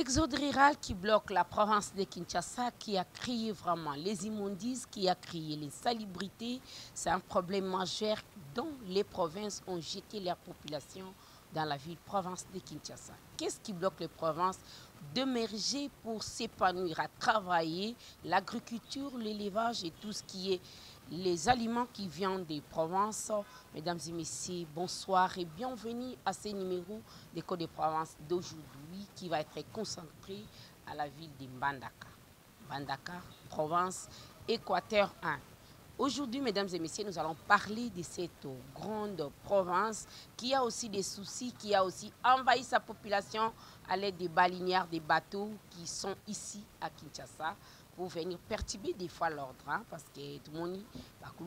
L'exode rural qui bloque la province de Kinshasa, qui a créé vraiment les immondices, qui a créé les salubrités, c'est un problème majeur dont les provinces ont jeté leur population dans la ville-province de Kinshasa. Qu'est-ce qui bloque les provinces d'émerger pour s'épanouir, à travailler l'agriculture, l'élevage et tout ce qui est les aliments qui viennent des provinces? Mesdames et messieurs, bonsoir et bienvenue à ce numéro des Codes des provinces d'aujourd'hui qui va être concentré à la ville de Mbandaka. Mbandaka, province Équateur 1. Aujourd'hui, mesdames et messieurs, nous allons parler de cette grande province qui a aussi des soucis, qui a aussi envahi sa population à l'aide des balinières, des bateaux qui sont ici à Kinshasa pour venir perturber des fois l'ordre, hein, parce que tout le monde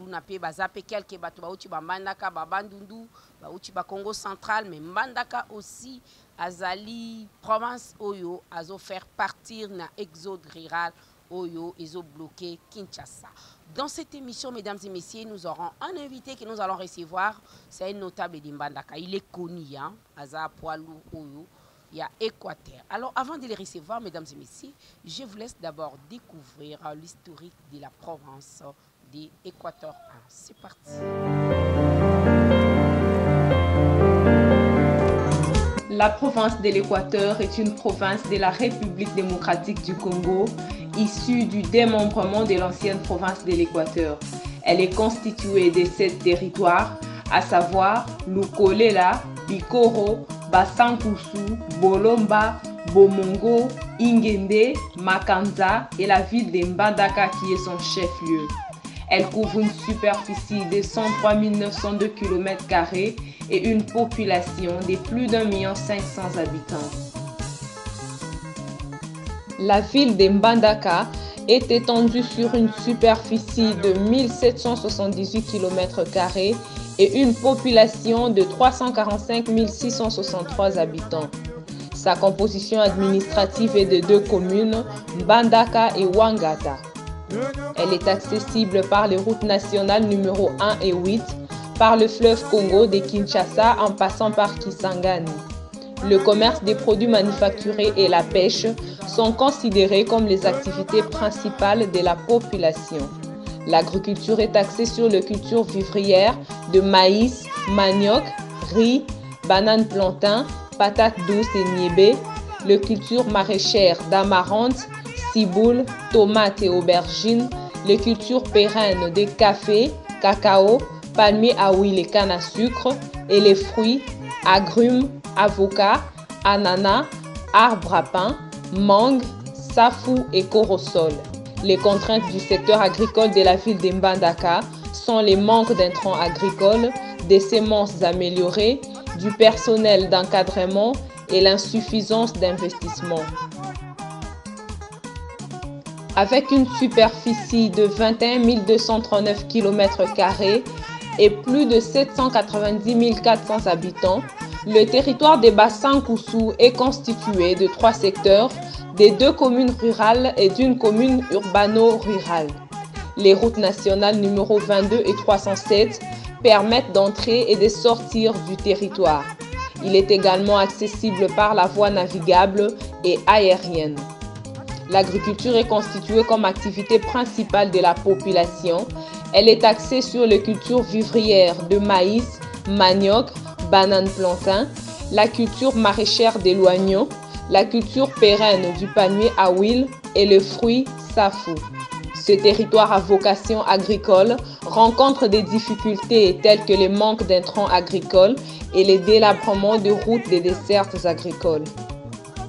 n'a pas quelques bateaux, Mbandaka, Bandundu, Congo central, mais Mbandaka aussi, Azali, province Oyo, a faire partir dans l'exode rural Oyo, ils ont bloqué Kinshasa. Dans cette émission, mesdames et messieurs, nous aurons un invité que nous allons recevoir. C'est un notable de Mbandaka. Il est connu, hein, Aza Poilou Oyo. Il y a Équateur. Alors, avant de les recevoir, mesdames et messieurs, je vous laisse d'abord découvrir l'historique de la province d'Équateur 1. C'est parti. La province de l'Équateur est une province de la République démocratique du Congo, issue du démembrement de l'ancienne province de l'Équateur. Elle est constituée de 7 territoires, à savoir Lukolela, Bikoro, Basankusu, Bolomba, Bomongo, Ingende, Makanza et la ville de Mbandaka qui est son chef-lieu. Elle couvre une superficie de 103 902 km² et une population de plus d'1,5 million habitants. La ville de Mbandaka est étendue sur une superficie de 1778 km² et une population de 345 663 habitants. Sa composition administrative est de 2 communes, Mbandaka et Wangata. Elle est accessible par les routes nationales numéro 1 et 8, par le fleuve Congo de Kinshasa en passant par Kisangani. Le commerce des produits manufacturés et la pêche sont considérés comme les activités principales de la population. L'agriculture est axée sur les cultures vivrières de maïs, manioc, riz, bananes plantain, patates douces et niébé, les cultures maraîchères d'amarante, ciboule, tomates et aubergines, les cultures pérennes de café, cacao, palmiers à huile et canne à sucre, et les fruits, agrumes, avocats, ananas, arbres à pain, mangue, safou et corosol. Les contraintes du secteur agricole de la ville de Mbandaka sont les manques d'intrants agricoles, des semences améliorées, du personnel d'encadrement et l'insuffisance d'investissement. Avec une superficie de 21 239 km² et plus de 790 400 habitants, le territoire de Basankusu est constitué de 3 secteurs, des 2 communes rurales et d'une commune urbano-rurale. Les routes nationales numéro 22 et 307 permettent d'entrer et de sortir du territoire. Il est également accessible par la voie navigable et aérienne. L'agriculture est constituée comme activité principale de la population. Elle est axée sur les cultures vivrières de maïs, manioc, bananes plantain, la culture maraîchère des l'oignon, la culture pérenne du palmier à huile et le fruit safou. Ce territoire à vocation agricole rencontre des difficultés telles que le manque d'intrants agricoles et le délabrement de routes des dessertes agricoles.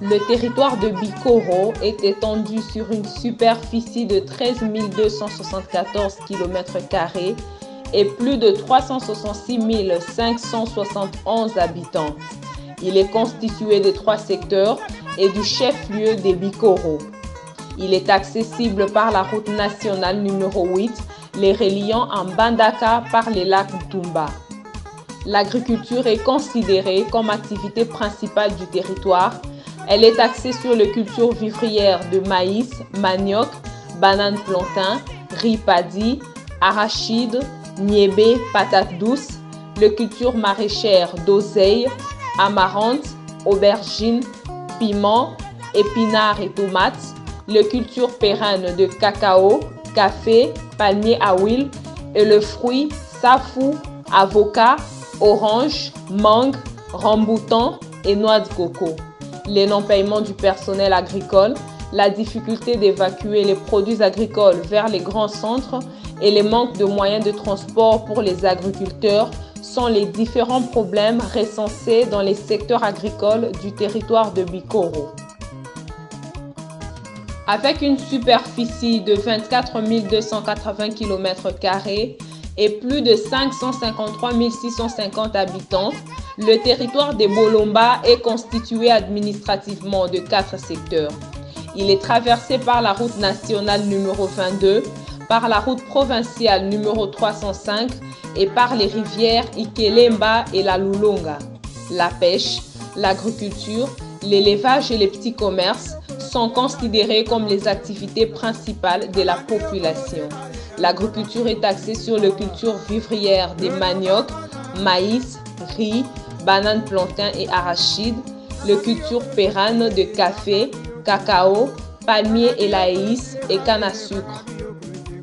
Le territoire de Bikoro est étendu sur une superficie de 13 274 km² et plus de 366 571 habitants. Il est constitué de 3 secteurs et du chef-lieu de Bikoro. Il est accessible par la route nationale numéro 8, les reliant en Mbandaka par les lacs Tumba. L'agriculture est considérée comme activité principale du territoire. Elle est axée sur les cultures vivrières de maïs, manioc, bananes plantain, riz paddy, arachide, niébé, patates douces, les cultures maraîchères d'oseille, amarante, aubergines, piment épinards et tomates, les cultures pérennes de cacao, café, palmier à huile et le fruit safou, avocat, orange, mangue, ramboutan et noix de coco. Les non-paiements du personnel agricole, la difficulté d'évacuer les produits agricoles vers les grands centres et les manques de moyens de transport pour les agriculteurs sont les différents problèmes recensés dans les secteurs agricoles du territoire de Bikoro. Avec une superficie de 24 280 km² et plus de 553 650 habitants, le territoire de Bolomba est constitué administrativement de 4 secteurs. Il est traversé par la route nationale numéro 22, par la route provinciale numéro 305 et par les rivières Ikelemba et la Lulonga. La pêche, l'agriculture, l'élevage et les petits commerces sont considérés comme les activités principales de la population. L'agriculture est axée sur les cultures vivrières des maniocs, maïs, riz, bananes, plantains et arachides, les cultures pérennes de café, cacao, palmier et laïs et canne à sucre.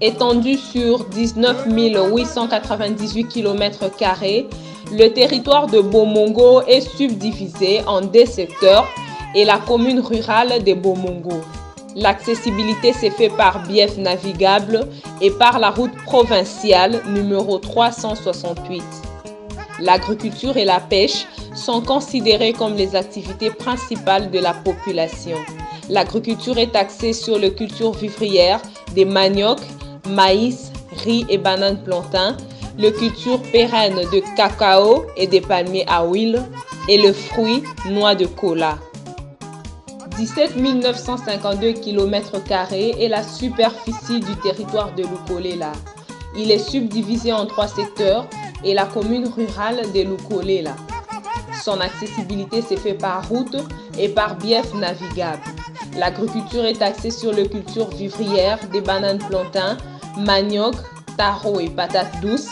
Étendu sur 19 898 km², le territoire de Bomongo est subdivisé en deux secteurs et la commune rurale de Bomongo. L'accessibilité s'est faite par bief navigable et par la route provinciale numéro 368. L'agriculture et la pêche sont considérées comme les activités principales de la population. L'agriculture est axée sur les cultures vivrières des maniocs, maïs, riz et bananes plantains, les cultures pérennes de cacao et des palmiers à huile et le fruit noix de cola. 17 952 km² est la superficie du territoire de Lukolela. Il est subdivisé en 3 secteurs et la commune rurale de Lukolela. Son accessibilité s'est faite par route et par bief navigable. L'agriculture est axée sur les cultures vivrières des bananes plantains, manioc, taro et patates douces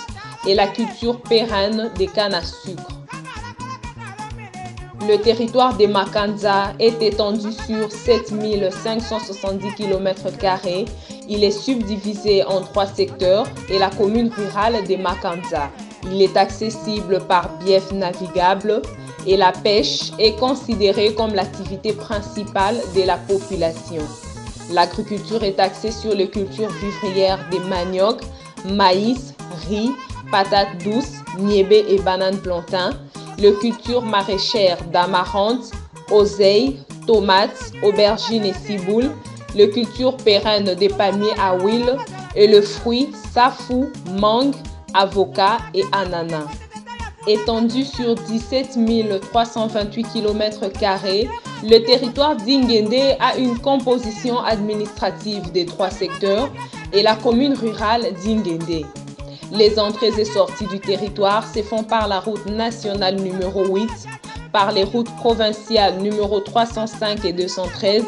et la culture pérenne des cannes à sucre. Le territoire des Makanza est étendu sur 7 570 km². Il est subdivisé en 3 secteurs et la commune rurale des Makanza. Il est accessible par bief navigable et la pêche est considérée comme l'activité principale de la population. L'agriculture est axée sur les cultures vivrières des maniocs, maïs, riz, patates douces, niébé et bananes plantains, les cultures maraîchères d'amarante, oseille, tomates, aubergines et ciboule, les cultures pérennes des palmiers à huile et le fruit safou, mangue, avocat et ananas. Étendu sur 17 328 km², le territoire d'Ingende a une composition administrative des 3 secteurs et la commune rurale d'Ingende. Les entrées et sorties du territoire se font par la route nationale numéro 8, par les routes provinciales numéro 305 et 213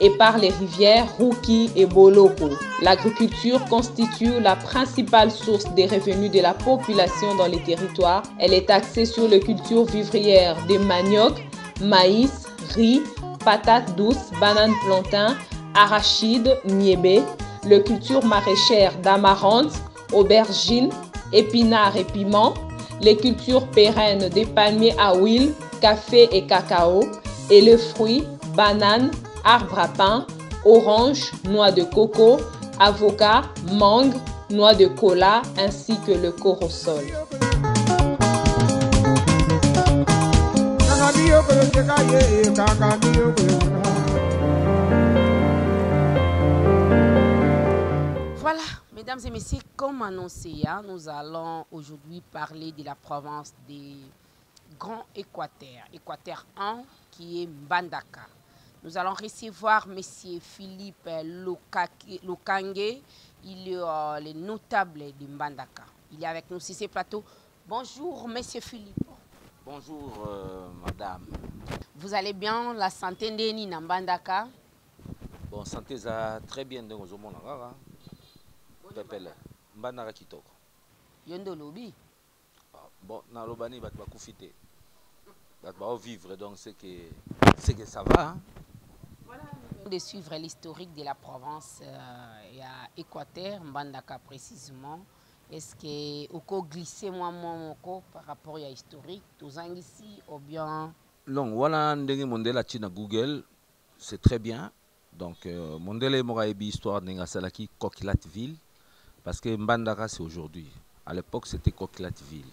et par les rivières Ruki et Boloko. L'agriculture constitue la principale source des revenus de la population dans les territoires. Elle est axée sur les cultures vivrières des maniocs, maïs, riz, patates douces, bananes plantains, arachides, niébé, les cultures maraîchères d'amarante, aubergines, épinards et piments, les cultures pérennes des palmiers à huile, café et cacao, et les fruits, bananes, arbres à pain, oranges, noix de coco, avocat, mangue, noix de cola, ainsi que le corosol. Voilà, mesdames et messieurs, comme annoncé, nous allons aujourd'hui parler de la province des Grands Équateurs. Équateur 1 qui est Mbandaka. Nous allons recevoir M. Philippe Lokange, il est le notable de Mbandaka. Il est avec nous sur ce plateau. Bonjour, M. Philippe. Bonjour, madame. Vous allez bien? La santé de Mbandaka? Bon, santé ça très bien dans le monde. Pepele, Mbandaka kitoko. Yondo lobi. Bon, na lobani bat ba kufite. Bat ba vivre donc c'est que ça va. Hein? Voilà, De suivre l'historique de la Provence et à Équateur, Mbandaka précisément. Est-ce que vous pouvez glisser moi par rapport à l'historique, tous ici ou bien? Non, voilà, Mondela China Google, c'est très bien. Donc, Mondela Moraïbi histoire d'Engasalaki, Coquilatville, parce que Mbandaka c'est aujourd'hui. À l'époque, c'était Coquilatville.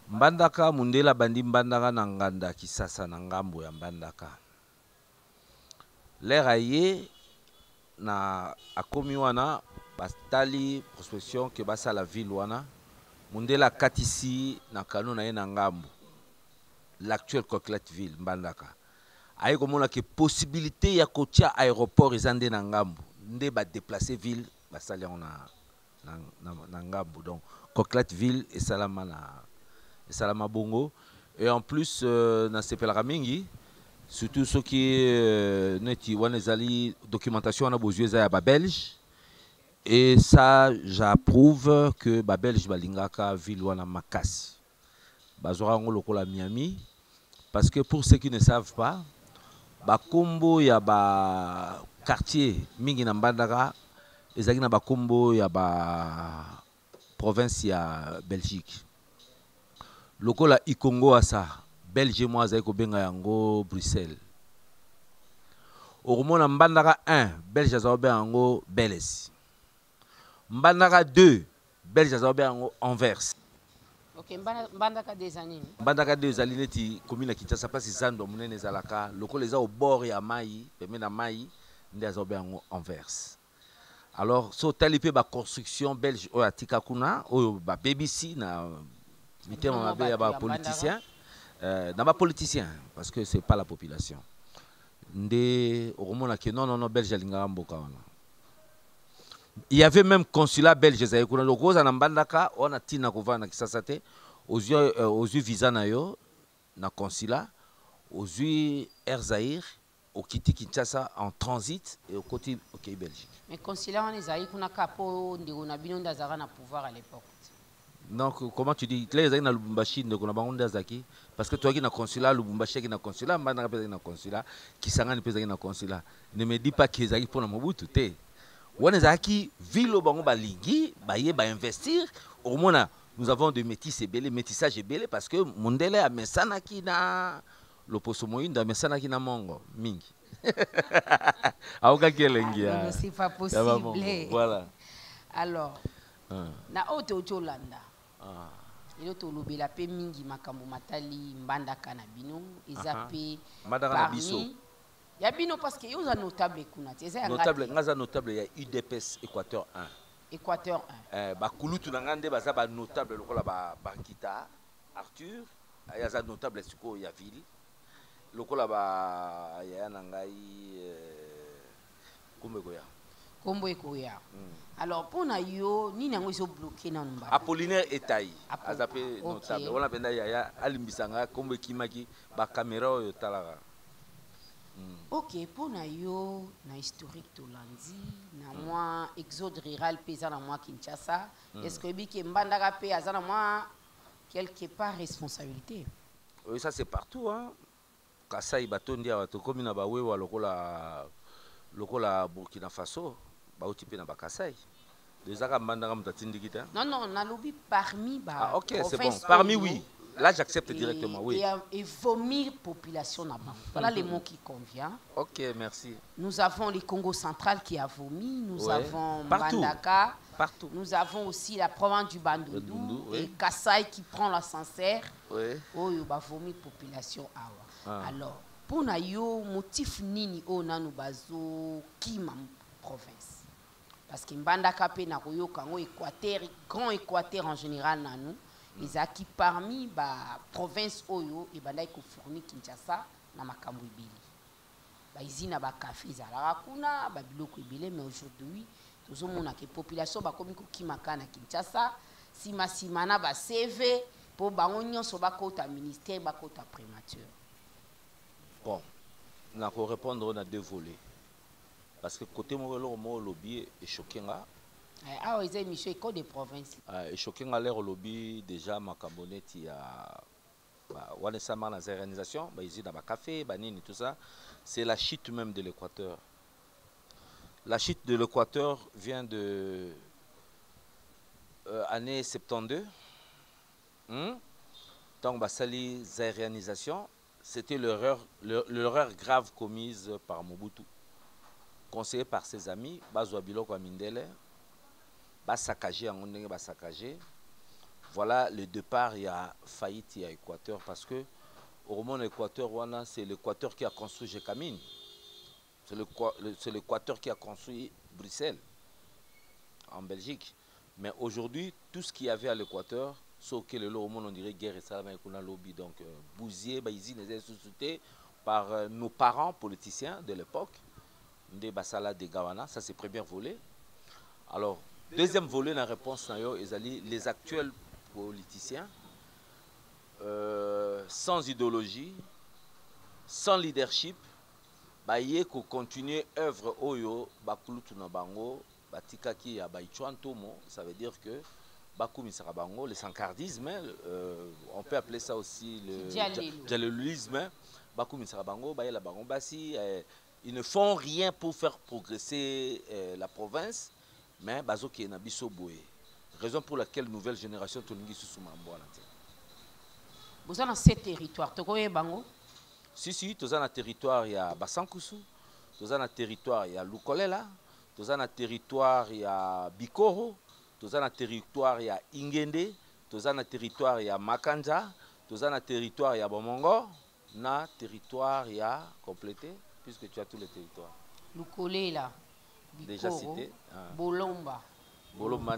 Mbandaka, Mondela Bandi Mbandaka Nanganda, Kisasa Nangambo ya Mbandaka. L'air aillé, na akomi wana, bastali prospection que basa la ville wana, Mondela Katisi, na kano na ye Nangambo. L'actuel Coquilatville, Mbandaka. Aïe comme on a que possibilité ya kotia aéroport ezande na ngambu nde ba déplacer ville ba sali on na ngambu donc Coquilatville et salama bongo et en plus na sepelaka mingi surtout ceux qui neti wana ezali documentation na besoin ya ba belge et ça j'approuve que ba belge balingaka ville wana makasi bazora ngo lokola Miami parce que pour ceux qui ne savent pas bakombo ya ba quartier mingi na Mbandaka ezaki na bakombo ya ba province ya Belgique lokola Ikongo asa Belge moi azaki kobenga yango Bruxelles okomona Mbandaka 1 Belge azaki kobenga yango Beles Mbandaka 2 Belge azaki kobenga yango Anvers. Ok, Mbandaka des années. Mbandaka des années neti commune Kinshasa place Zando munene zalaka lokola eza au bord ya mai pembe na mai nde azobe yango Anvers. Alors so talipe ba construction belge oyo atika kuna oyo ba BBC na mitema mabe ya ba politicien na ba politicien parce que c'est pas la population. Nde okomona que non belge alingaka mboka wana. Il y avait même consulat belge za kuna lokoza na Mbandaka on a tina kovana Kisasa te aux yeux visa na yo na consulat aux yeux Air Zaïre au Kiti Kinshasa en transit et au côté OK Belgique. Mais consulat on ezali kuna kapo ndiko na bino ndazaka na pouvoir à l'époque. Donc comment tu dis les na Lubumbashi ndiko na bango ndazaki parce que toi qui na consulat Lubumbashi qui na consulat Mbandaka pesa na consulat Kisangani pesa na consulat ne me dis pas que ezali pour na Mobutu te. Wanezaki ville bango balingi baye ba investir au moins nous avons des métissage belé parce que Mondele a mesana ki na loposo moyinda mesana ki na mongo mingi aoka kelengi non c'est pas possible voilà alors na auto Landa ilo to lobela pe mingi makambo matali Mbandaka na bino ezape Mbandaka na biso ya bino parce que yoza notable kuna teza notable ngaza notable ya UDPS Équateur 1 Équateur 1 ba kulutu na ngande baza ba notable lokola ba Bankita Arthur yaza notable siko ya ville lokola ba ya na ngai kombo ekoya alors pona yo nini yango iso bloqué na Mbandaka Apollinaire Etayi azape notable wana penda ya alimbisanga kombo kimaki ba caméra oyo talaka. Ok, pour yo na historique tolandi na moi exode rural pesa na moi Kinshasa est-ce que biki Mbandaka pe azana moi quelque part responsabilité? Oui, ça c'est partout hein. Kasai batondi abato komi na bawewa lokola Burkina Faso bauti pe na bakasai dezaka Mbandaka mutatindikita. Non, na lobi parmi ba. Ah OK, c'est bon. Parmi oui. Là, j'accepte directement, oui. Et vomir population là-bas. Voilà les mots qui conviennent. Ok, merci. Nous avons le Congo central qui a vomi. Nous avons partout. Mbandaka. Partout. Nous avons aussi la province du Bandundu et Kassai qui prend l'ascenseur. Oui. Oh, il va vomir population. Alors, pour nous, motif nini o nanu bazo kima province. Parce que Mbandaka pe na koyo kango Équateur, grand Équateur en général nanu. Les acquis parmi la province Oyo et Bandai ko fourni Kinshasa na makambo ibili. Ba izina ba café zalaka kuna ba biloko ibile mais aujourd'hui tozomona que population ba komi ko kimaka na Kinshasa sima na ba CV po bango nyonso ba kota ministère ba kota prémature. Bon, na ko répondre na deux volets. Parce que côté mo lobby est choquant. Ah oui, c'est Michel École des provinces. Et choquant à l'air lobby déjà ma cambonette il y a on est dans la organisation, ici dans le café, banini, tout ça. C'est la chute même de l'Équateur. La chute de l'Équateur vient de année 72. Donc, basali aérianisation, c'était l'erreur grave commise par Mobutu, conseillé par ses amis, Bazwa Biloko Mindele, saccagé en ondenge saccagé. Voilà le départ, il y a faillite, il y a Équateur, parce que au moment de l'Équateur, c'est l'Équateur qui a construit Jekamine. C'est l'Équateur qui a construit Bruxelles, en Belgique. Mais aujourd'hui, tout ce qu'il y avait à l'Équateur, sauf que le monde, on dirait guerre et ça, on a lobby. Donc, Bouzier, Baïzi, les sociétés par nos parents politiciens de l'époque. Ndé Basala de Gawana, ça c'est le premier volet. Alors, deuxième volet, la réponse, les actuels politiciens, sans idéologie, sans leadership, baye ko continuer œuvre oyo bakulutu na bango batikaki ya baichwan tomo, ça veut dire que bakoumi sarabango le sankardisme, on peut appeler ça aussi le diallolisme, bakoumi sarabango baye la bango basi, ils ne font rien pour faire progresser la province, mais bazoki na biso boye, raison pour laquelle nouvelle génération tolingi susuma mbwana te. Vous êtes dans ces territoires, tu connais bango? Si, tu as un territoire, il y a Bassankusu, tu as un territoire, il y a Lukolela, tu as un territoire, il y a Bikoro, tu as un territoire, il y a Ingende, tu as un territoire, il y a Makanja, tu as un territoire, il y a Bomongo, na territoire, il y a complété, puisque tu as tous les territoires. Lukolela, Bikoro, déjà cité. Bolomba. Bolomba,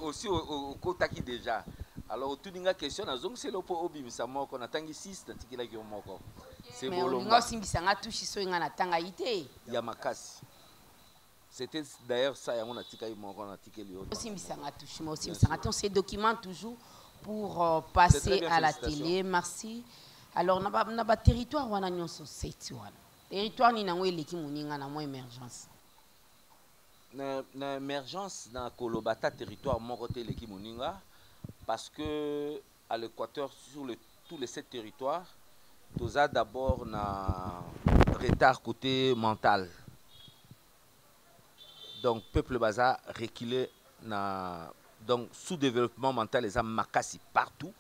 aussi au Kotaki déjà. Alors, tout le monde a question, c'est le pot obi, mais on a tangi 6, c'est Bolomba. Il y a Makasi. C'était d'ailleurs ça, on a tika on a tiké le on se documente toujours pour passer à la télé. Merci. Alors, on a un territoire où on a une société. Territoire ni nango eleki muninga na mo émergence. Na émergence dans Kolobata territoire mon côté eleki muninga parce que à l'Équateur sur tous les 7 territoires, tu as d'abord na retard côté mental. Donc peuple baza reculé na donc sous-développement mental les am makasi partout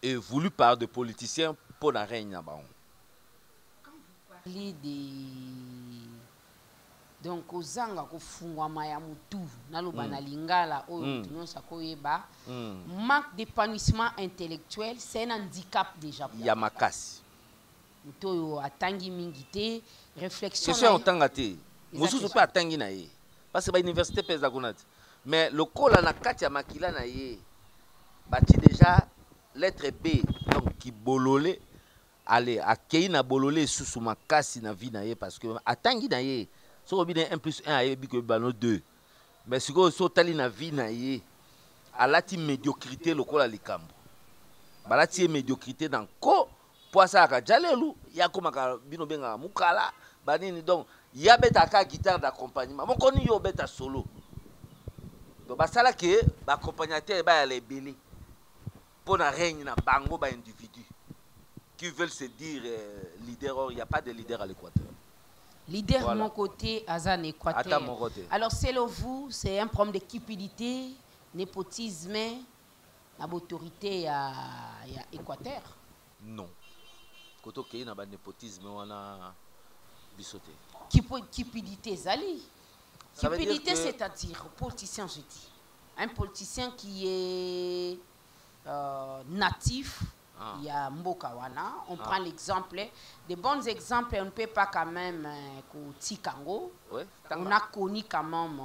et voulu par des politiciens pour la règne na baon. Donc ozanga kofungwa maya mutu naloba na lingala oyo tunyosa koyeba manque d'épanouissement intellectuel c'est un handicap déjà. Ya makasi muto atangi mingité réflexion c'est otanga te mosusu pe atangi na ye parce que ba université pesa kunati mais le kola na kati ya makila na ye bati déjà lettre B donc qui bololé. Allez, à Keina Bololé sous makasi na vie na ye parce que atangi na ye so bien 1 plus 1 aye bi que bano 2 mais si go so tali na vie na ye alati médiocrité lokola likambo balati médiocrité dans ko poisa ka jalelu ya komaka bino benga mukala banini donc ya beta ka guitare d'accompagnement mon koni yo beta solo donc basala ke ba accompagnateur ba ya lebeli pour na règne na bango ba individu qui veulent se dire leader. Or, il n'y a pas de leader à l'Équateur. Leader voilà. Mon côté, Azan Équateur. Mon côté. Alors, selon vous, c'est un problème de cupidité, népotisme, l'autorité à Équateur? Non. Quand on a un népotisme, on a bisoté. Cupidité, Zali. Cupidité, c'est-à-dire, politicien, je dis. Un politicien qui est natif. Il y a Mbokawana, on prend l'exemple, des bons exemples, on ne peut pas quand même Tikango. Ouais, on a connu quand même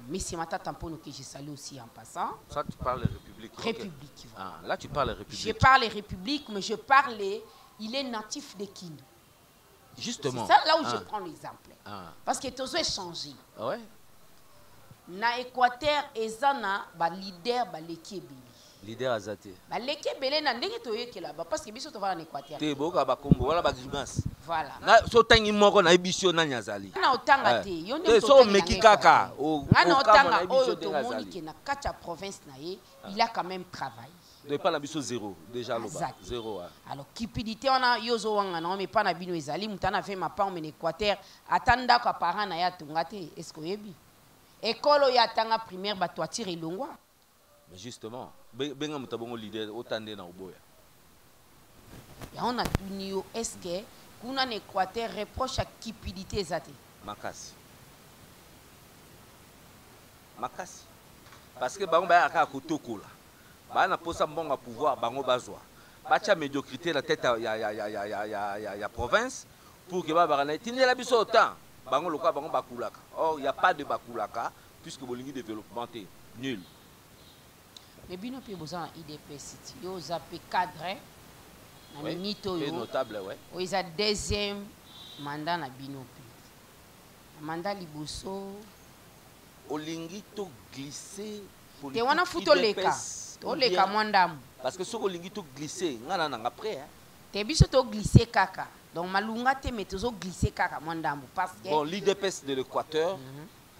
Messi Mata Tampono que j'ai salué aussi en passant. Ça, tu parles de République. République. Okay. Voilà. Là, tu parles de République. Je parle de République, mais je parle, il est natif de Kin. Justement. C'est ça là où je prends l'exemple. Parce que tout ça est changé. Ouais. Na Équateur, Ezana, ba leader, ba lekebili. leader azate baleki ebele na ndenge toyekela parce que biso tovana na Équateur te boka bakombo wala bagrimance voilà na so tangi moko na ebisio na nyazali na otanga te yo nde so meki kaka ngana otanga oyo tomoni ke na kati ya province na ye il a quand même travaillé de pas na biso zéro déjà loba zéro alors cupidité wana yozo wanga na mais pas na bino ezali mutana fait ma part en Équateur atanda ko parent na ya tunga te est-ce que yebi école ya tanga primaire ba toiture elongwa mais justement benga mutabongo leader otande na oboya ya on a tunio est-ce que kuna na Équateur reproche à cupidité ezate makasi parce que bango ba aka kotokola bana posa mbonga pouvoir bango bazwa bacha médiocrité la tête ya province pour que ba barana tinela biso autant bango lokwa bango bakulaka or il y a pas de bakulaka puisque bolingi développement est nul mais bino pe boza IDPS yo zape cadre na minito yo notable ouais o isa deuxième mandat na bino pe mandat liboso olingi to glisser te wana futo leka oleka mwandamu parce que soko lingi to glisser ngana nanga après hein te biso to glisser kaka donc malunga te mais tozo glisser kaka mwandamu parce que bon l'IDPS de l'Équateur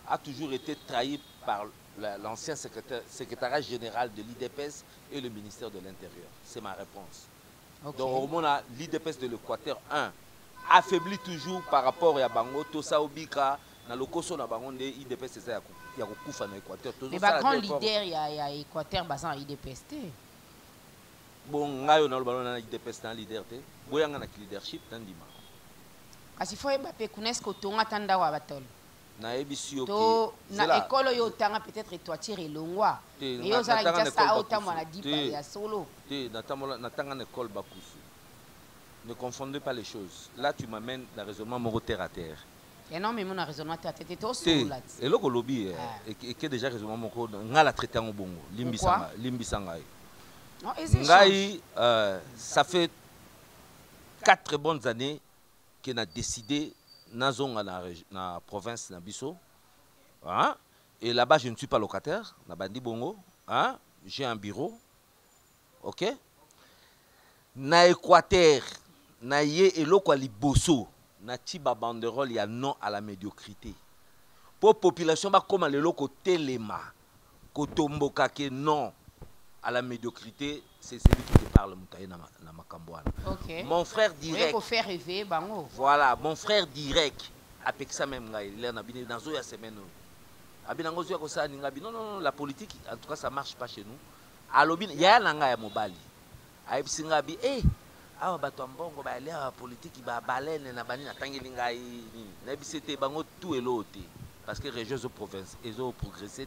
a toujours été trahi par l'ancien secrétariat général de l'IDPS et le ministère de l'Intérieur. C'est ma réponse. Okay. Donc au moment l'IDPS de l'Équateur 1 affaiblit toujours par rapport à Bango Tosa Obika na lokoso na bango nde IDPS ça ya kokufa na Équateur toujours. Mais ba grand leader ya Équateur bazan IDPS te. Bon ngayo na lobalo na IDPS na leader te. Boyanga na leadership tandima. Kasi fo Mbappé kunesko tonga tanda wa batol. Na ebisio to na école yo tanga peut-être toiture elongwa. Mais yo za ita sa otamo na dipa ya solo. Te na tanga na école bakusu. Ne confondez pas les choses. Là tu m'amènes dans raisonnement moro terre à terre. Et non, mais mon raisonnement est tout seul. Et le lobby et que déjà raisonnement mon ngala traité en bongo limbisanga. Ngai ça fait 4 bonnes années qu'on a décidé nazonga na province na biso. Hein? Et là-bas je ne suis pas locataire, na bandi bongo, hein? J'ai un bureau. OK? Na Équateur, na ye eloko liboso. Nati ba banderole ya non à la médiocrité. Pour population ba comme le loko telema kotomboka ke non à la médiocrité, c'est celui qui te parle mutaye na makambwana. OK. Mon frère direct. Faut faire rêver bango. Voilà, mon frère direct avec ça même ngai il na bini dans ya semaine. Abina ngozo ko sa ninga bi non la politique en tout cas ça marche pas chez nous. Alobi ya nanga ya mobali. Aibsinga bi awa bato mbongo ba lea politique ba balene na bani natangeli ngai na bisete bango tout elote parce que régions de province ezo progresser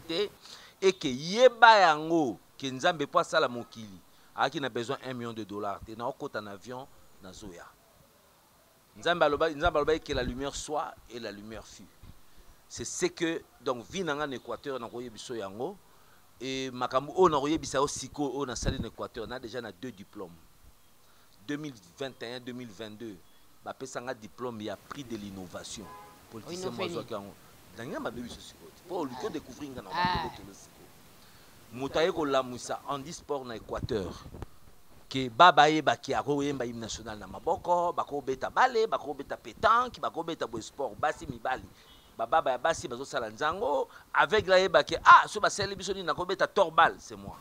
et que yeba yango que nzambe po sala mokili aki na besoin $1 million te na okota na avion na zoya nzambe aloba que la lumière soit et la lumière fut. C'est ce que donc vinanga en Équateur na koyebiso yango et makambu o na koyebisa o siko o na sali na Équateur na déjà na 2 diplômes 2021-2022, bah pesanga diplôme il a prix de l'innovation. Politicien moi zo kango. Danga ba bebi socio. Pour lui ko découvrir ngana ba to le siko. Motaye ko lamusa handisport na Équateur. Que baba ye ba ki aro yemba hymne national na maboko, ba ko beta balé, ba ko beta pétanque, ba ko beta bo sport, basi mibali. Baba ba basi bazo sala nzango avec la ye ba ki so ba sele biso ni na ko beta torbal, c'est moi.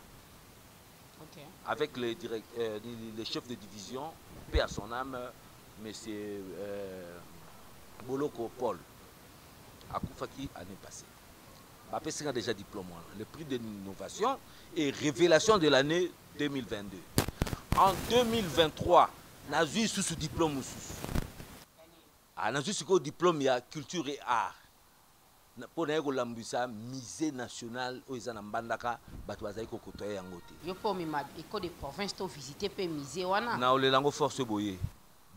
Avec le chef de division, paix à son âme, M. Boloko Paul, à Koufaki, l'année passée. Bapé a déjà diplôme, le prix de l'innovation et révélation de l'année 2022. En 2023, Nazu sous diplôme. Nazu sous diplôme, il y a culture et art. Pour nous, l'ambisa musée national aux Anambandaka, Batouazaï Kokotoye Yangote. Yo pour ma école de province to visiter pe musée wana. Na ole lango force boye.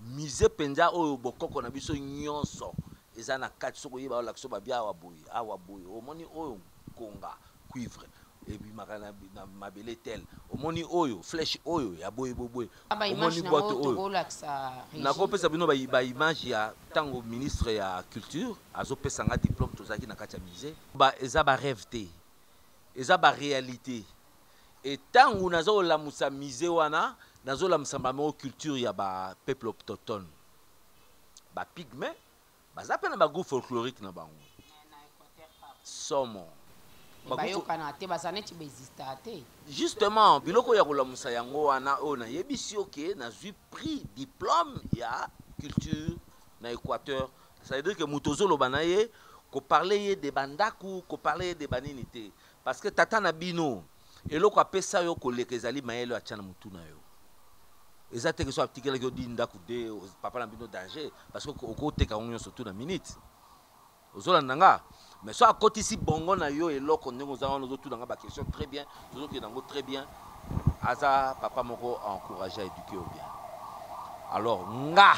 Musée penza o bokoko na biso nyonso. Ezana kati soko yeba la kiso ba bia awa boye. Omoni oyo konga cuivre. Et puis makana na mabele tel. Omoni oyo flèche oyo ya boye. Omoni boîte oyo. Na ko pesa bino ba image ya tango ministre ya culture azo pesa nga diplôme tozaki na kati ya musée. Ba eza ba rêve te. Eza ba réalité. et tant où nazo la musa misé wana nazo la musambamo culture ya ba peuple autochtone ba pygmée baza pe na ba groupe folklorique na bango somo justement biloko ya kolamusa yango wana oyo nayebisi oke nazwi prix diplôme ya culture na Équateur. Ça veut dire que moto ozoloba na ye koparle ye de bandaku koparle ye de banini te parce que tata na bino eloko apesa yo koleka ezali mayele atia na mutu na yo eza te ke so atikela yo di ndaku de papa na bino danger parce que okoteka ngo nyonso tu na minute ozolanda nga mais so akotisi bongo na yo eloko ndenge oza wana ozotuna nga baquestion très bien tozokende yango très bien aza papa moko encouragé à éduquer au bien. Alors nga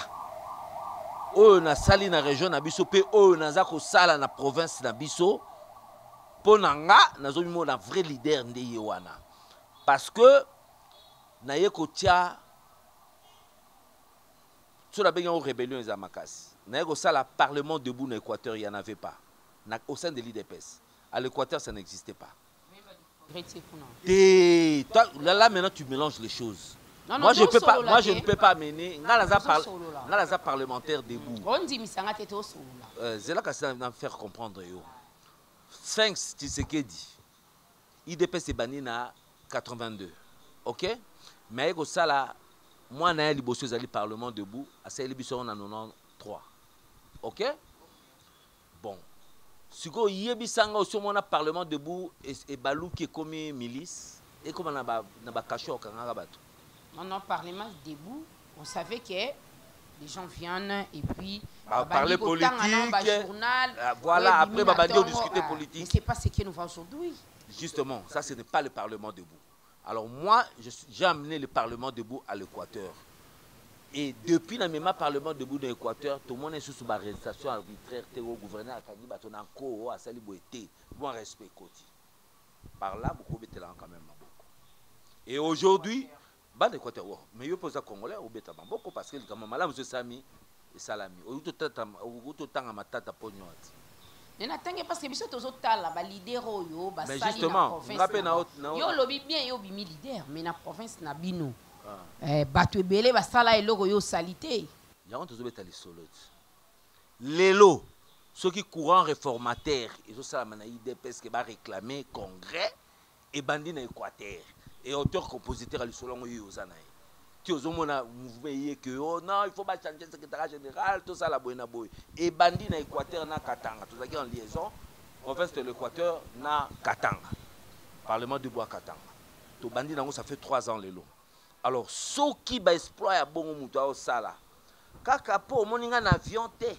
oyo nasali na région na biso pe oyo naza kosala na province na biso mpo na nga nazomimona vrai leader nde ye wana parce que naye kotia so nabengi yango rébellion eza makasi naye kosala parlement debout na Équateur, il n'y en avait pas au sein de l'IDPS. À l'Équateur, ça n'existait pas. Et toi, là maintenant tu mélanges les choses. Non, moi, je ne peux pas mener. Ngalaza parlementaire debout. C'est là que ça va faire comprendre. Sphinx Tshisekedi. IDP c'est banni na 82. OK? Mais avec ça là, moi na liboso zali parlement debout, à ça liboso on a 93. OK? Bon. Si vous avez un parlement debout et balou qui est comme milice et comme on a caché au Kangarabatu. Non, parlement debout, on savait que les gens viennent et puis parler politique, journal, voilà, après on discuter politique. Mais ce n'est pas ce que nous voyons aujourd'hui. Justement, ça ce n'est pas le parlement debout. Alors moi, j'ai amené le parlement debout à l'Équateur. Et depuis le même parlement debout de l'Équateur, tout le monde est sous arrestation arbitraire, au gouverneur a dit que a saliboité, bon respect côté. Par là, beaucoup de quand même beaucoup. Et aujourd'hui, bah l'Équateur, mais je pose à Congolais au bêta beaucoup parce que quand même là, monsieur Sami et Salami, au tout temps à ma tête à pognon. Parce que biso tozotala ba leader oyo ba sali na province. Yo lobi bien yo bimi leader, mais na province na bino. Bato ebele basala eloko yo salité. Yango tozobeta lisolo. Lelo ceux qui courant réformateur, ils ont ça na IDPS qui va réclamer congrès et bandi na Équateur et auteur compositeur à lisolo yo zana. Tu os mona mouvement que oh non, il faut pas changer le secrétaire général, tout ça la boina boy. Et bandi na Équateur na Katanga, tout ça qui en liaison. Province de l'Équateur na Katanga. Parlement du bois Katanga. To bandi nango ça fait 3 ans lelo. Alors, ceux qui va exploiter à bon moment au sala, kaka po moninga na avion te,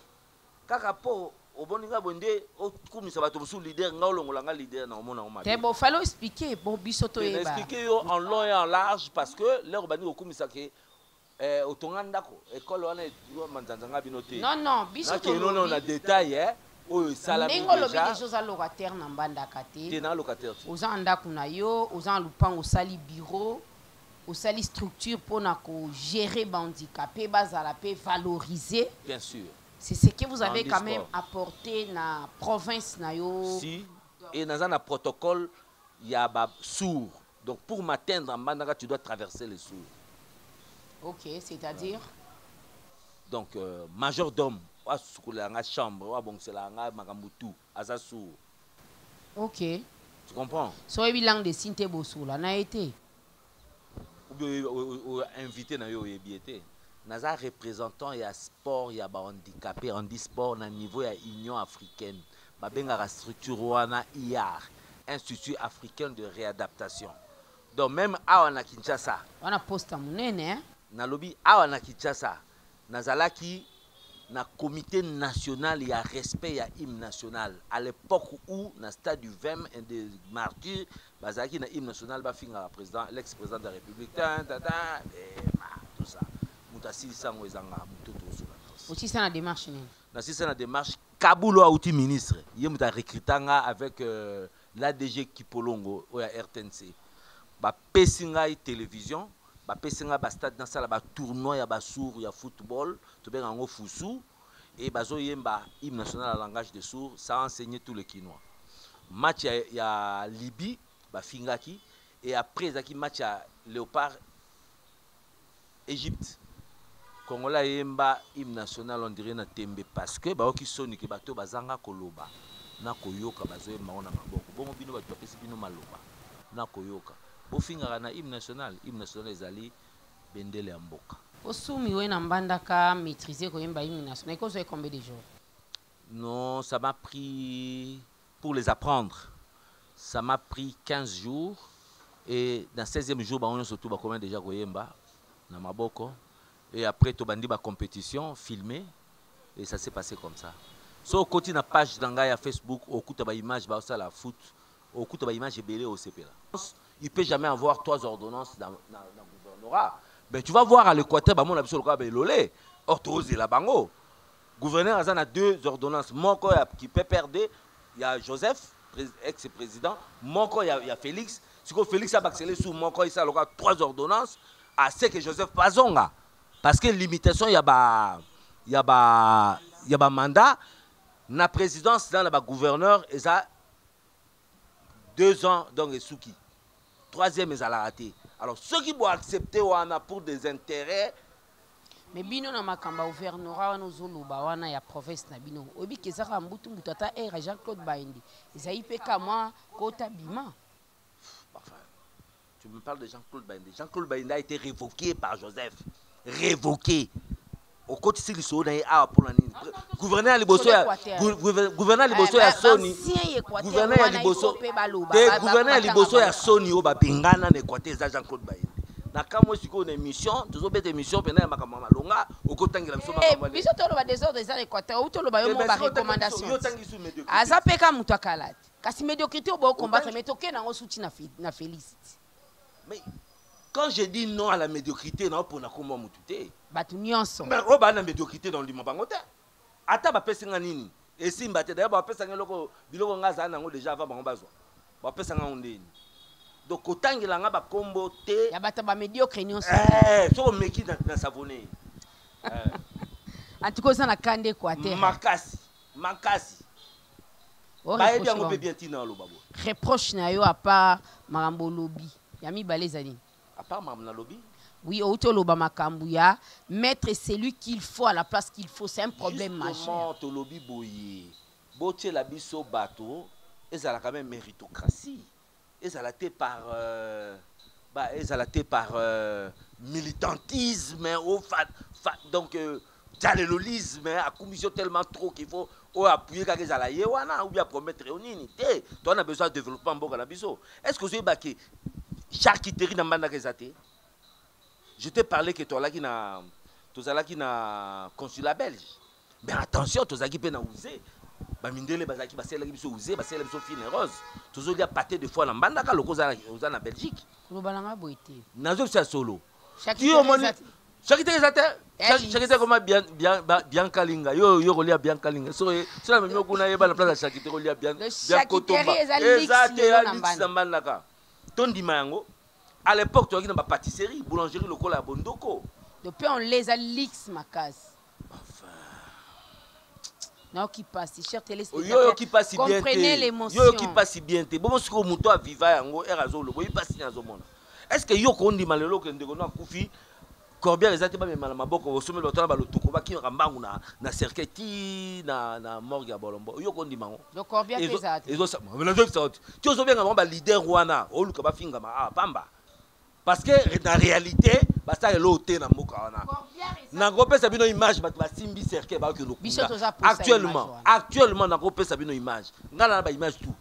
kaka po au moninga bonde au kumisa bato sous leader nga olongolanga leader na omona oma. Te bon fallo expliquer bon bisoto eba. Expliquer yo en long et en large parce que leur bani au kumisa ke otonganda ko école wana manzanzanga binote. Non bisoto. Non on a détail oyo sala déjà. Ningo lobi des choses à locataire na mbanda kate. Te na locataire. Oza ndako na yo, oza lupango sali bureau. Au sali structure pour gérer les handicapés, valoriser. Bien sûr. C'est ce que vous avez quand même apporté dans la province. Si, et dans un protocole, il y a des sourds. Donc pour m'atteindre en Bandara, tu dois traverser les sourds. Ok, c'est-à-dire donc, majordome, la chambre, c'est la magambutu, aza sourd. Ok. Tu comprends? So, il y a des Sinte Bosso, là, n'a été. Invité na yo yebiete naza représentant ya sport ya ba handicapé handisport na niveau ya Union africaine babenga la structure wana IAR, Institut africain de réadaptation. Donc même awa na Kinshasa wana posta munene na lobi awa na Kinshasa nazalaki na comité national ya respect ya hymne national à l'époque où na stade du 20 et de martyrs bazaki na hymne national ba finga président l'ex-président de la République tout ça mutasi sango ezanga mutoto osula aussi ça na démarche na démarche Kabulo auti ministre ye muta recrutanga avec l'ADG Kipolongo ou ya RTNC ba pesinga télévision ba pesinga ba stade dans sala ba tournoi ya ba sourd ya football to benga ngo fusu et bazo yemba hymne national en langage de sourds ça enseigner tout le quinois match ya Libye ba fingaki et après ezaki match à Léopard Égypte. Congolais yemba hymne national on dirait na tembe parce que baoki soni ke bato bazanga koloba na koyoka bazoyemba na maboko. Bongo bino bato bapesi bino maloba na koyoka. Bofingaka na hymne national ezali bendele ya mboka. Osumi we na mbandaka maîtriser koyemba hymne national. Iko zoe combien de jours? Non, ça m'a pris pour les apprendre. Ça m'a pris 15 jours et dans 16e jour on surtout ba combien déjà koyemba na maboko et après to bandi ba compétition filmé et ça s'est passé comme ça. So côté na page d'anga ya Facebook okuta ba image ba ça la foot okuta ba image belé au CP là. Il peut jamais avoir 3 ordonnances dans gouvernorat. Ben tu vas voir à l'Équateur ba mon abiso le ka belolé orthose la bango. Gouverneur a 2 ordonnances. Mon corps qui peut perdre, il y a Joseph, ex-président. Mon corps, il y a Félix. Si Félix a accéléré sous mon corps, il y a 3 ordonnances. À ce que Joseph Pazonga. Parce que limitation, il y a un mandat. La présidence, dans le gouverneur, il y a 2 ans, donc Souki. 3e, ils ont raté. Alors, ceux qui vont accepter pour des intérêts, mais bino na makamba gouvernorat wana ozoloba wana ya province na bino obi kezaka mbutu mbutu ata era Jean-Claude Baindi ezali pe kamwa kota bima. Enfin, tu me parles de Jean-Claude Baindi. Jean-Claude Baindi a été révoqué par Joseph. Révoqué. Au côté si le soda est à pour la nini. Gouverneur Liboso ya Sony. Gouverneur Liboso. Gouverneur Liboso ya Sony au babingana na Équateur za Jean-Claude Baindi. Na kamo siko na émission, toujours bête émission pena makama malonga, okotangela biso makama. Biso tolo ba désordre des Équateur, ou tolo ba yo mo ba recommandation. Aza peka mutu akalati. Kasi médiocrité obo combattre mais toke na ngo souti na félicité. Mais quand je dis non à la médiocrité, non pour na komo mututé. Batu nyonso. Mais o ba na médiocrité dans le mabangote. Ata ba pesinga nini? Et si mbate d'ailleurs ba pesanga loko biloko ngaza nango déjà avant bango bazwa. Ba pesanga ondeni. Donc autant que l'anga ba combo té. Ya bata ba médiocre nyonso. So meki na savonné. En tout cas ça na kande quoi terre. Makasi. Ba ebi ngo pe bien tina lo babo. Reproche na yo à part makambo lobby. Ya mi balezani. À part mamna lobby? Oui, auto loba makambo ya mettre celui qu'il faut à la place qu'il faut, c'est un problème majeur. Comment to lobby boye. Botie la biso bateau, ezala quand même méritocratie. Ezalaté par militantisme donc dialolisme à commission tellement trop qu'il faut appuyer quand ils allaient ou bien promettre une unité. On a besoin de développement bon na biso. Est-ce que vous avez baqué charcuterie dans banda kezate? Je t'ai parlé que toi là qui na consulat belge. Mais attention, toi qui peut na user. Bamindele bazaki basela biso uze basela biso fine rose toujours dia pâté de fois na mbandaka lokoza na Belgique lobalanga boité nazo sa solo chaque comment bien kalinga yo kolia bien kalinga so la même kuna yeba na place chaque kolia bien kotomba ezate mbandaka tondima yango à l'époque tu na ba pâtisserie boulangerie lokola ya Bondoko depuis on les a lix makas. Non, qui passe, cher téléspectateur. Comprenez l'émotion. Yo qui passe bien. Bon, ce que muto a viva yango erazolo, il passe dans le monde. Est-ce que yo kondi malelo que ndeko na kufi Corbia les ate ba me mala maboko au sommet l'automne ba lotoko ba ki rambangu na cercueil na morgue ya Bolombo. Yo kondi mango. Donc Corbia pesate. Ezo ça. Mais na zo tu ozo bien ba leader wana oluka ba finga ma pamba. Parce que en réalité, basta eloté na mboka wana. Na groupe sa bino image ba simbi cercle ba ke actuellement na groupe sa bino image. Ngala na ba image tout.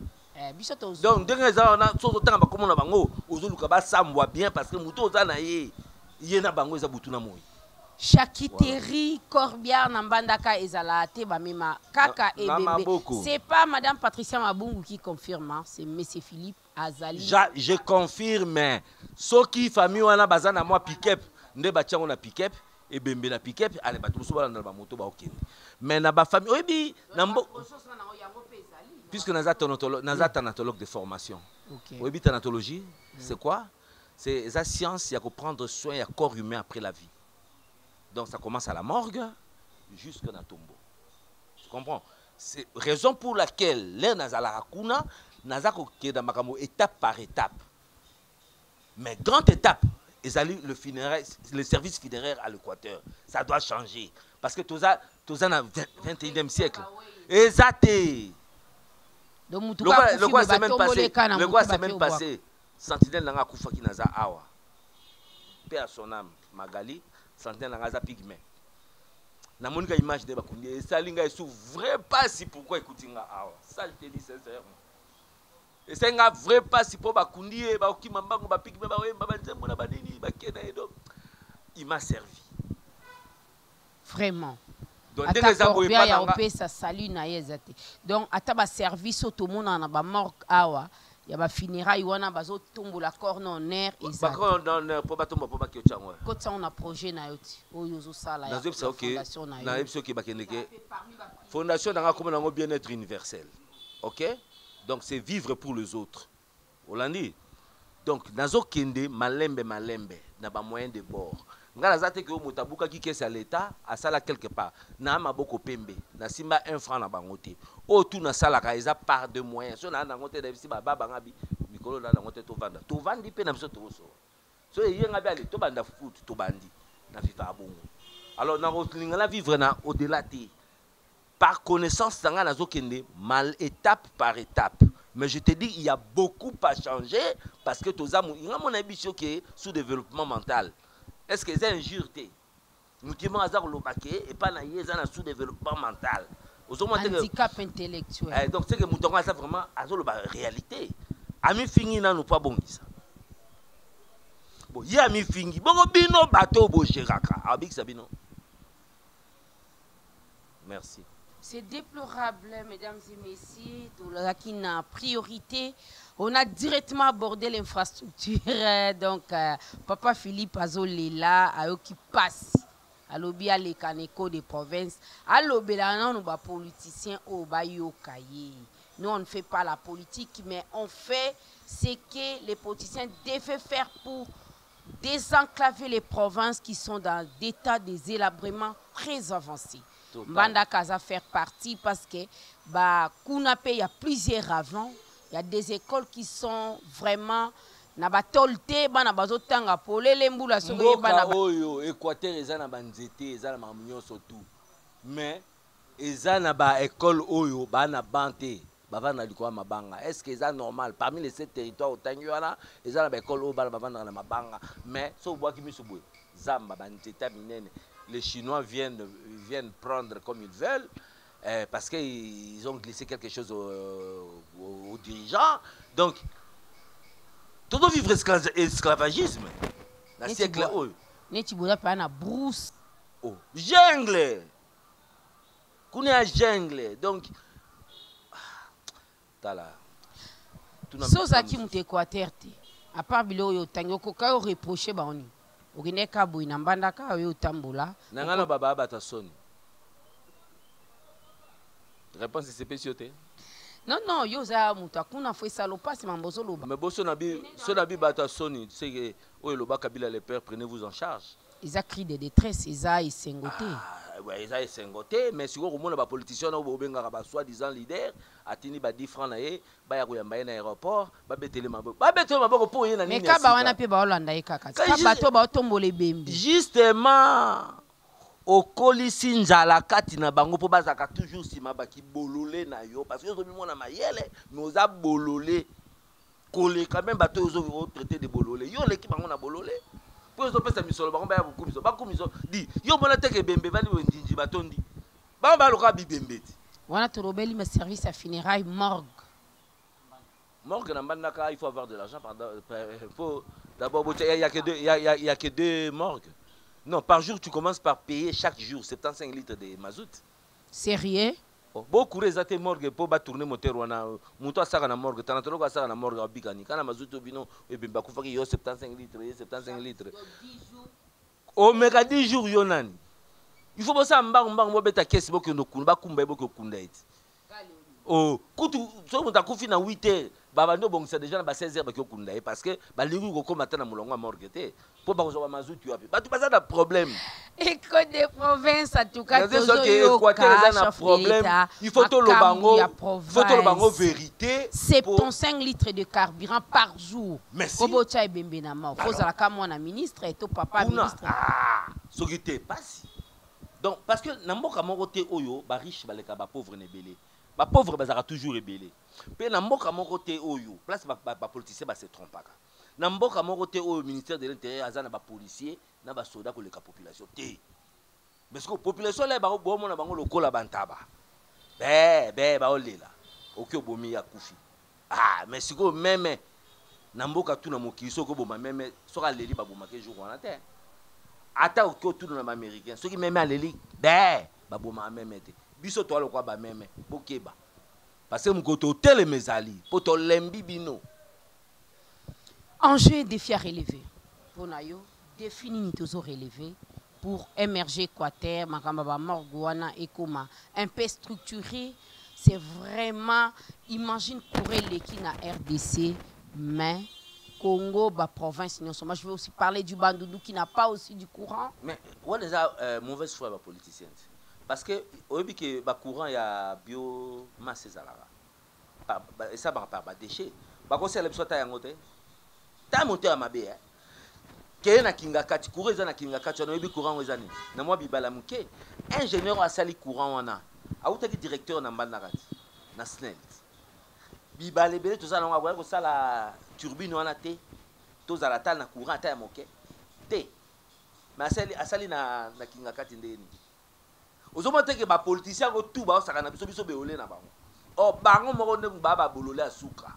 Donc ndenge za na so tanga ba komona bango ozoluka ba sambwa bien parce que muto za na ye na bango za butu na moi. Chakiteri Corbière Nambandaka ezalate bamema kaka ebembe. C'est pas madame Patricia Mabungu qui confirme, hein? C'est monsieur Philippe Azali. Je confirme. Soki famille wana bazana moi pick-up nde batiango na pick-up ebembe na pick-up ale batu so bana ba moto ba okende. Mais na ba famille oyebi na puisque naza thanatologue de formation. Oyebi thanatologie, c'est quoi? C'est la science, il y a que prendre soin du corps humain après la vie. Donc ça commence à la morgue jusqu'à la tombeau. Tu comprends? C'est raison pour laquelle les nazala hakuna nazako ke da makamo étape par étape. Mais grande étape, le service funéraire à l'Équateur, ça doit changer. Parce que tout ça dans le 21e siècle. Exacté. Le quoi semaine passée, Sentinelle n'a pas fait naza awa. Paix à son âme, Magali, Sentinelle n'a pas pigment. Na monika image de Bakundi, et ça linga est vrai pas si pourquoi écouter nga awa. Ça je te dis sincèrement. Et c'est un vrai pas si pour Bakundi et Baoki Mambango ba pigment ba we ba nzembo na banini ba kena et donc il m'a servi. Vraiment. Donc ça salut na yezate. Donc ataba service au tout monde na ba mort awa. Il y a ba funérailles wana bazo tombo la corne en air et ça. Ba corne en air pour ba tombo pour ba ki otchangwa. Quand ça on a projet na yoti. Oyo zo sala ya. Fondation na yo. Na yebso ki ba kendeke. Fondation na comme na bien-être universel. OK? Donc c'est vivre pour les autres. Olandi. Donc nazo kende malembe na ba moyen de bord. Ngala zate ke motabuka ki kese à l'état à sala quelque part. Na maboko pembe. Na simba 1 franc na bangote. O tout na sala ka eza par de moyens. So na ngote de ba baba ngabi mikolo na ngote to vanda. To vandi pe na biso to so. So ye ngabi ale to banda foot to bandi na viva bongo. Alors na ngala vivre na au-delà té. Par connaissance nga nazo kende mal étape par étape. Mais je te dis il y a beaucoup à changer parce que toza mon ambition qui est sous développement mental. Est-ce que c'est injuré? Nous disons à l'obake et pas na sous-développement mental. Handicap intellectuel. Donc c'est que nous avons ça vraiment à la réalité. Ami fingi na nous pas bon ça. Bon, y a ami fingi. Bon bino bateau bo chiraka. Abik sabino. Merci. C'est déplorable, mesdames et messieurs, tout la qui n'a priorité. On a directement abordé l'infrastructure. Donc, Papa Philippe Azolela, qui passe à l'objet à l'écanéco des provinces, à l'objet là, nous sommes politiciens au Bayo Kaye. Nous, on ne fait pas la politique, mais on fait ce que les politiciens devaient faire pour désenclaver les provinces qui sont dans des états de délabrement très avancés. Banda Kaza faire partie parce que Kunape, il y a plusieurs avant. Il y a des écoles qui sont vraiment na batolte bana bazotanga polele mbula soki bana oyo Équateur ezana banzete ezana mamunyo surtout mais ezana ba école oyo bana bante bavana likwa mabanga. Est-ce que c'est normal parmi les 7 territoires otangiwana ezana ba école oyo bana bavana na mabanga mais so boaki misobwe zamba banzeta minene. Les Chinois viennent prendre comme ils veulent parce qu'ils ont glissé quelque chose aux dirigeants. Donc, tout le monde vivre esclavagisme. La siècle où brousse. Oh, jungle. Qu'on est à jungle. Donc, tala. Sozaki Équateur, à part Bilo, tango koka reproché baoni. Ogineka boina mbandaka oyo tambola. Nangana baba batasoni. Réponse c'est spécialité. Non non, yo za mutakuna foi salopa c'est mambozo loba. Mais bosso nabi, so nabi batasoni, c'est que oyo loba kabila les pères prenez-vous en charge. Ils a cri de détresse, ils a sengoté. Ouais, ils a sengoté, mais si on remonte ba politicien na bobenga ba soi-disant leader, atini ba 10 francs na ye, ba ya koyamba na aéroport, ba betele maboko. Ba betele maboko pour ye na nini. Mais kaba wana pe ba olanda ye kaka. Kaba to ba tombole bembe. Justement, au kolisi nzala kati na bango po bazaka toujours sima ba ki bololé na yo parce que yo zo mona mayele, mais oza bololé. Kolé quand même bato yo traité de bololé. Yo l'équipe bango na bololé. Pour les opérations misolo bango ba beaucoup miso. Ba ku miso di yo mona teke bembe bali wenjinji batondi. Ba ba loka bi bembe. Wana torobeli ma service à funérailles morgue. Morgue na bandaka il faut avoir de l'argent faut d'abord il y a que deux morgues. Non, par jour, tu commences par payer chaque jour 75 litres de mazout. Sérieux? Beaucoup de gens morgue pour tourner moteur wana muto asaka na morgue tanatolo ko asaka na morgue abikani kana mazout obino ebimba kufa ki yo 75 litres. Omega 10 jours yo nani. Il faut bossa mbangu bobeta kesi bokendo kumba kumba bokokunda eti. Oh, kutu so mutakufi na 8h. Babando bon c'est déjà na 16h bakokunda parce que ba liru ko komata na mulongo morgue te. Po ba ko mazout yo api. Ba tu pas ça da problème. Et Code des provinces, en tout cas, il faut tout le bango vérité. 75 litres de carburant par jour. Merci. Kobo Tchai Bembenama. Faut ça la mon ministre et ton papa ministre. Ah, ce qui était passé. Donc, parce que Namboka Morote Oyo, ba riche, ba leka, ba pauvre ne belé. Ba pauvre, ba zara toujours rebellé. Puis Namboka Morote Oyo, place ba politicien, ba se trompe pas. Namboka Morote Oyo, ministère de l'Intérieur, azana ba policier, na ba soldat pour la population. Parce que la population là, ba bon na bango lokola bantaba. Ba olela. Okyo bomi ya kufi. Ah, mais si ko même Namboka tout na mokili soko boma même soka leli ba boma ke jour wana te. Ata okyo tout na américain, ceux qui même leli, ba boma même te. Biso to alokwa ba même bokeba. Parce que mkoto tele mezali, poto lembi bino. Enjeu et défi à relever. Ponayo, défi ni toujours relevé pour émerger Quater, Makambaba Morguana et Koma. Un peu structuré, c'est vraiment, imagine pour l'équipe na RDC, mais Congo, ba province, moi je vais aussi parler du Bandoudou qui n'a pas aussi du courant. Mais on a déjà mauvaise foi les politiciens. Parce que au début que ba courant il y a biomasse zalara. Et ça par déchets. Ba conseil les soit yango te. Ta monté à mabe hein. Ke na kinga kati courant za na kinga kati na obi courant wezani. Na moi bibala muke. Ingénieur a sali courant wana. A outaki directeur na mbanda kati. Na SNEL. Bibale belé tout ça na wa ko sala turbine wana te. To za la tal na courant ta moke. Te. Mais asali na kinga kati ndeni. Ozomote ke ba politicien ko tout ba osaka na biso biso beolé na bango. Oh bango moko ndenge ba bololé asuka.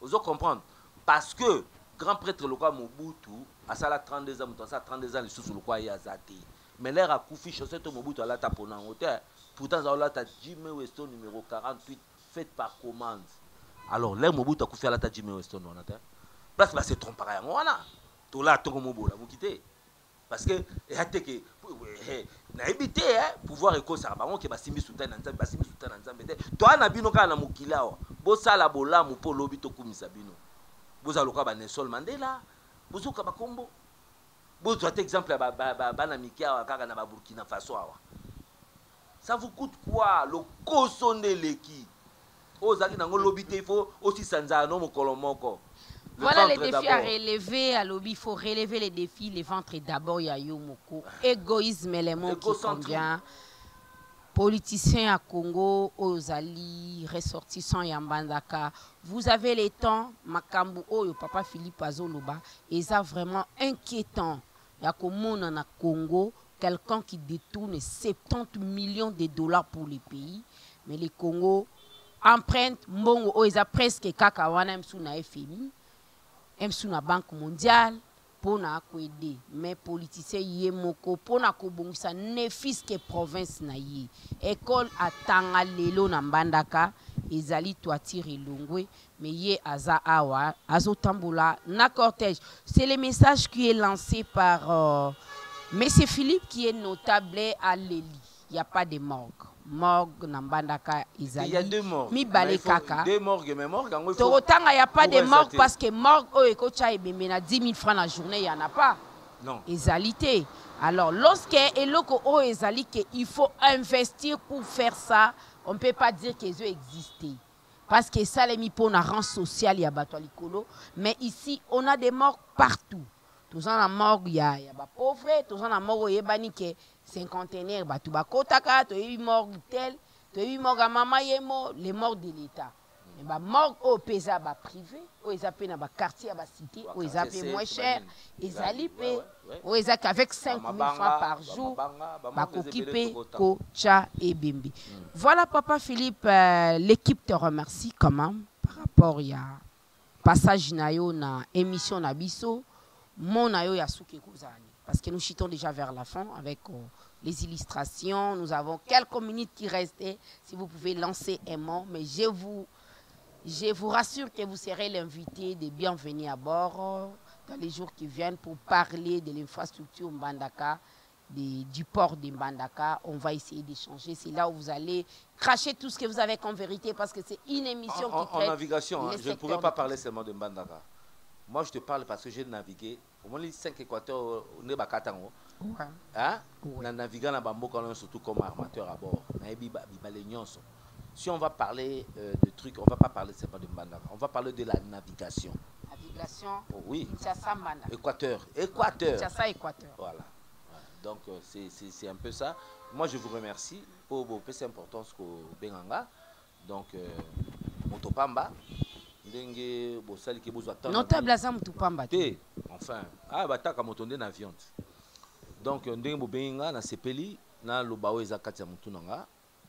Ozo comprendre parce que grand prêtre local Mobutu a sala 32 ans, muto sa 32 ans lisusu lokwa ya zati. Mais l'air a koufi chaussette Mobutu ala ta pona hôtel. Pourtant ça la ta Jimmy Weston numéro 48 faite par commande. Alors l'air Mobutu a koufi ala ta Jimmy Weston on a ta. Place ba se trompe rien wana. To la to mo bola mo quitter. Parce que hâte que na évité pouvoir écosa bango ke basimbi soutane nzambe basimbi soutane nzambe te to ana bino kana mokila wa bo sala bolamu po lobi to kumisa bino boza loka ba Nelson Mandela bozuka ba kombo bozo at exemple ba na mikia kaka na ba Burkina Faso awa ça vous coûte quoi le kosonde leki ozaki nango lobi te il faut aussi sanza no mokolo moko. Voilà les défis à relever. À l'objet, il faut relever les défis. Les ventres d'abord, il y a Yomoko. Égoïsme, élément qui convient. Politiciens à Congo, Ozali, ressortissants Yambandaka. Vous avez les temps, Makambu, Oyo, Papa Philippe Azoloba. Et ça, vraiment inquiétant. Il y a comme à Congo, quelqu'un qui détourne 70 millions de dollars pour les pays. Mais les Congo empruntent, Mbongo, Oyo, presque Kakawana, Msuna FMI. La Banque mondiale pour aider mais politiciens yemoko pour kobongisa nefis que province na ye école atanga lelo na mbandaka ezali toiture elongwe mais ye aza awa azotambola na cortège. C'est le message qui est lancé par monsieur Philippe qui est notable à Leli. Il n'y a pas de morgue. Morgue Nambandaka Izali. Il y a deux morgues. Mi balé kaka. Deux morgues, mais morgues. Il n'y a pas de morgue parce que morgue, oh, écoute, il y a 10 000 francs la journée, il n'y en a pas. Non. Izalité. Alors, lorsqu'il y a il faut investir pour faire ça, on ne peut pas dire qu'ils ont existé. Parce que ça, les mis pour un rang social, il y a Batoalikolo. Mais ici, on a des morgues partout. Tous en la morgue, il y a des pauvres, tous en la morgue, il y a des cinquantenaires, il y a des morgues tels, il y a des maman yemo, les morgues de l'État. Les morgues au PESA privé, ils appellent dans le quartier, la cité, ils appellent moins cher, ils appellent avec 5 000 francs par jour, ils Kocha et Bimbi. Voilà, Papa Philippe, l'équipe te remercie quand même par rapport à passage na émission Nabiso. Parce que nous chutons déjà vers la fin avec les illustrations. Nous avons quelques minutes qui restaient. Si vous pouvez lancer un mot, mais je vous rassure que vous serez l'invité de bienvenue à bord dans les jours qui viennent pour parler de l'infrastructure Mbandaka, du port de Mbandaka. On va essayer d'échanger. C'est là où vous allez cracher tout ce que vous avez comme vérité parce que c'est une émission qui traite. En navigation, je ne pourrais pas parler seulement de Mbandaka. Moi, je te parle parce que j'ai navigué. Au moins, les 5 équateurs, Ouais. Hein? Ouais. Na navigant na bamboka surtout comme armateur à bord. Na biba les nyonso. Si on va parler de trucs, on va pas parler c'est pas de Mbandaka. On va parler de la navigation. Navigation. Oh, oui. Kinshasa Mbandaka. Équateur. Kinshasa Équateur. Voilà. Donc c'est un peu ça. Moi je vous remercie pour vos petits importances que Benganga. Donc Motopamba. Ndenge bosali ke bozwa temps. Notable za Motopamba. Enfin, bataka motonde na avion. Donc ndenge bobenga na sepeli na lobao eza kati ya mutu nanga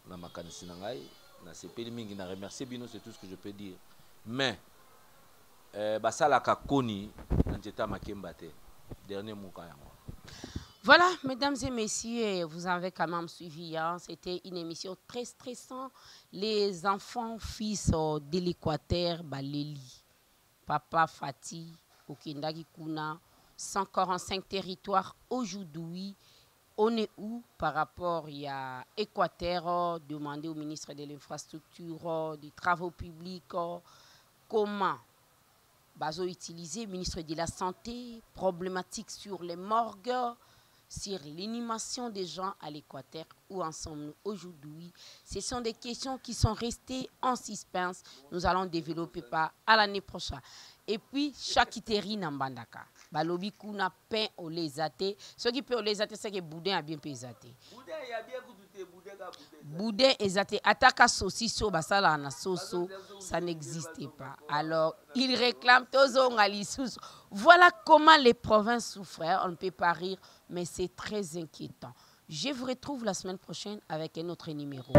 na makanisi na ngai na sepeli mingi na remercier bino, c'est tout ce que je peux dire. Mais basalaka koni na nzeta makemba te. Dernier mot quand même. Voilà, mesdames et messieurs, vous avez quand même suivi. Hein? C'était une émission très stressante. Les enfants, fils de l'Équateur, Baléli, Papa Fati, Okendagi Kuna, 145 territoires aujourd'hui. On est où par rapport à Équateur, demander au ministre de l'Infrastructure, des Travaux publics, comment bazo utiliser, ministre de la Santé, problématique sur les morgues, sur l'inhumation des gens à l'Équateur. Où en sommes-nous aujourd'hui? Ce sont des questions qui sont restées en suspense. Nous allons développer pas à l'année prochaine. Et puis, Chakiteri Nambandaka. Balobi kuna pain au lésaté. Ce qui peut au lésaté, c'est que Boudin a bien pésaté. Boudin est attaque saucisso, basala na soso, ça n'existait pas. Alors, il réclame tous. Voilà comment les provinces souffraient. On ne peut pas rire, mais c'est très inquiétant. Je vous retrouve la semaine prochaine avec un autre numéro.